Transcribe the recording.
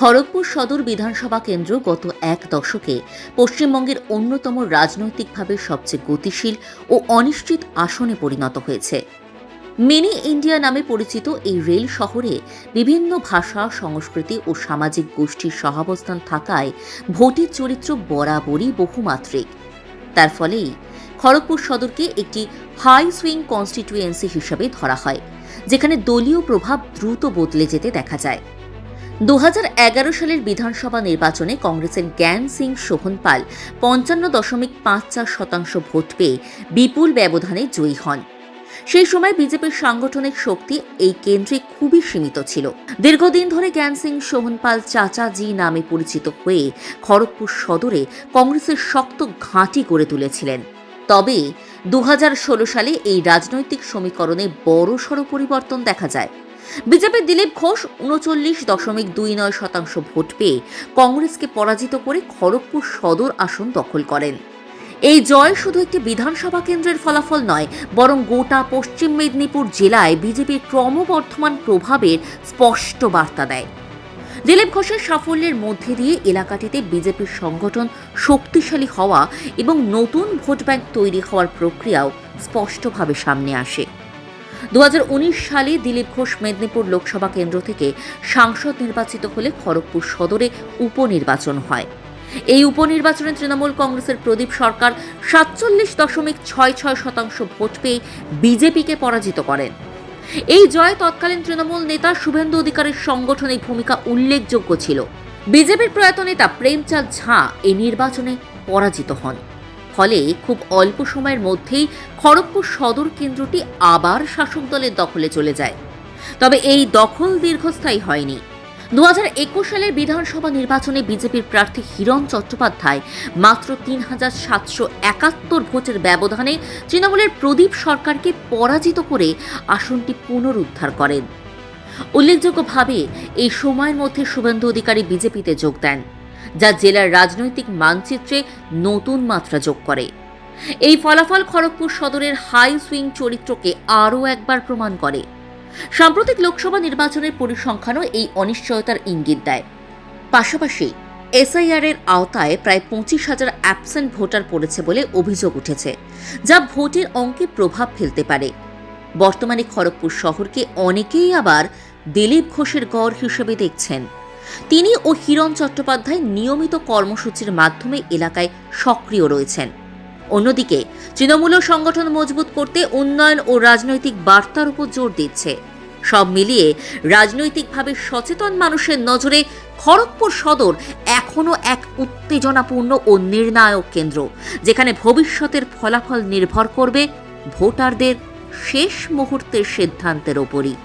খড়গপুর সদর বিধানসভা কেন্দ্র গত এক দশকে পশ্চিমবঙ্গের অন্যতম রাজনৈতিকভাবে সবচেয়ে গতিশীল ও অনিশ্চিত আসনে পরিণত হয়েছে। মিনি ইন্ডিয়া নামে পরিচিত এই রেল শহরে বিভিন্ন ভাষা, সংস্কৃতি ও সামাজিক গোষ্ঠীর সহাবস্থান থাকায় ভোটের চরিত্র বরাবরই বহুমাত্রিক। তার ফলেই খড়গপুর সদরকে একটি হাই সুইং কনস্টিটিউয়েন্সি হিসেবে ধরা হয়, যেখানে দলীয় প্রভাব দ্রুত বদলে যেতে দেখা যায়। 2011 সালের বিধানসভা নির্বাচনে কংগ্রেসের জ্ঞান সিং সোহনপাল 55.54% ভোট পেয়ে বিপুল ব্যবধানে জয়ী হন। সেই সময় বিজেপির সাংগঠনিক শক্তি এই কেন্দ্রে খুবই সীমিত ছিল। দীর্ঘদিন ধরে জ্ঞান সিং সোহনপাল চাচাজি নামে পরিচিত হয়ে খড়গপুর সদরে কংগ্রেসের শক্ত ঘাঁটি গড়ে তুলেছিলেন। তবে 2016 সালে এই রাজনৈতিক সমীকরণে বড়সড় পরিবর্তন দেখা যায়। বিজেপির দিলীপ ঘোষ 39.29% ভোট পেয়ে কংগ্রেসকে পরাজিত করে খড়গপুর সদর আসন দখল করেন। এই জয় শুধু একটি বিধানসভা কেন্দ্রের ফলাফল নয়, বরং গোটা পশ্চিম মেদিনীপুর জেলায় বিজেপির ক্রমবর্ধমান প্রভাবের স্পষ্ট বার্তা দেয়। দিলীপ ঘোষের সাফল্যের মধ্যে দিয়ে এলাকাটিতে বিজেপির সংগঠন শক্তিশালী হওয়া এবং নতুন ভোট ব্যাংক তৈরি হওয়ার প্রক্রিয়াও স্পষ্টভাবে সামনে আসে। 2019 সালে দিলীপ ঘোষ মেদিনীপুর লোকসভা কেন্দ্র থেকে সাংসদ নির্বাচিত হলে খড়গপুর সদরে উপনির্বাচন হয়। এই উপনির্বাচনে তৃণমূল কংগ্রেসের প্রদীপ সরকার 47.66% ভোট পেয়ে বিজেপিকে পরাজিত করেন। এই জয় তৎকালীন তৃণমূল নেতা শুভেন্দু অধিকারীর সাংগঠনিক ভূমিকা উল্লেখযোগ্য ছিল। বিজেপির প্রয়াত নেতা প্রেমচাঁদ ঝা এই নির্বাচনে পরাজিত হন। ফলে খুব অল্প সময়ের মধ্যেই খড়গপুর সদর কেন্দ্রটি আবার শাসক দলের দখলে চলে যায়। তবে এই দখল দীর্ঘস্থায়ী হয়নি। 2021 সালের বিধানসভা নির্বাচনে বিজেপির প্রার্থী হিরণ চট্টোপাধ্যায় মাত্র 3771 ভোটের ব্যবধানে তৃণমূলের প্রদীপ সরকারকে পরাজিত করে আসনটি পুনরুদ্ধার করেন। উল্লেখযোগ্যভাবে এই সময়ের মধ্যে শুভেন্দু অধিকারী বিজেপিতে যোগ দেন, যা জেলার রাজনৈতিক মানচিত্রে নতুন মাত্রা যোগ করে। এই ফলাফল খড়গপুর সদরের হাই সুইং চরিত্রকে আরও একবার প্রমাণ করে। সাম্প্রতিক লোকসভা নির্বাচনের পরিসংখ্যানও এই অনিশ্চয়তার ইঙ্গিত দেয়। পাশাপাশি এসআইআর এর আওতায় প্রায় 25,000 অ্যাবসেন্ট ভোটার পড়েছে বলে অভিযোগ উঠেছে, যা ভোটের অঙ্কে প্রভাব ফেলতে পারে। বর্তমানে খড়গপুর শহরকে অনেকেই আবার দিলীপ ঘোষের গড় হিসেবে দেখছেন। তিনি ও হিরণ চট্টোপাধ্যায় নিয়মিত কর্মসূচির মাধ্যমে এলাকায় সক্রিয় রয়েছেন। অন্যদিকে তৃণমূল সংগঠন মজবুত করতে উন্নয়ন ও রাজনৈতিক বার্তার উপর জোর দিচ্ছে। সব মিলিয়ে রাজনৈতিকভাবে সচেতন মানুষের নজরে খড়গপুর সদর এখনও এক উত্তেজনাপূর্ণ ও নির্ণায়ক কেন্দ্র, যেখানে ভবিষ্যতের ফলাফল নির্ভর করবে ভোটারদের শেষ মুহূর্তের সিদ্ধান্তের ওপরই।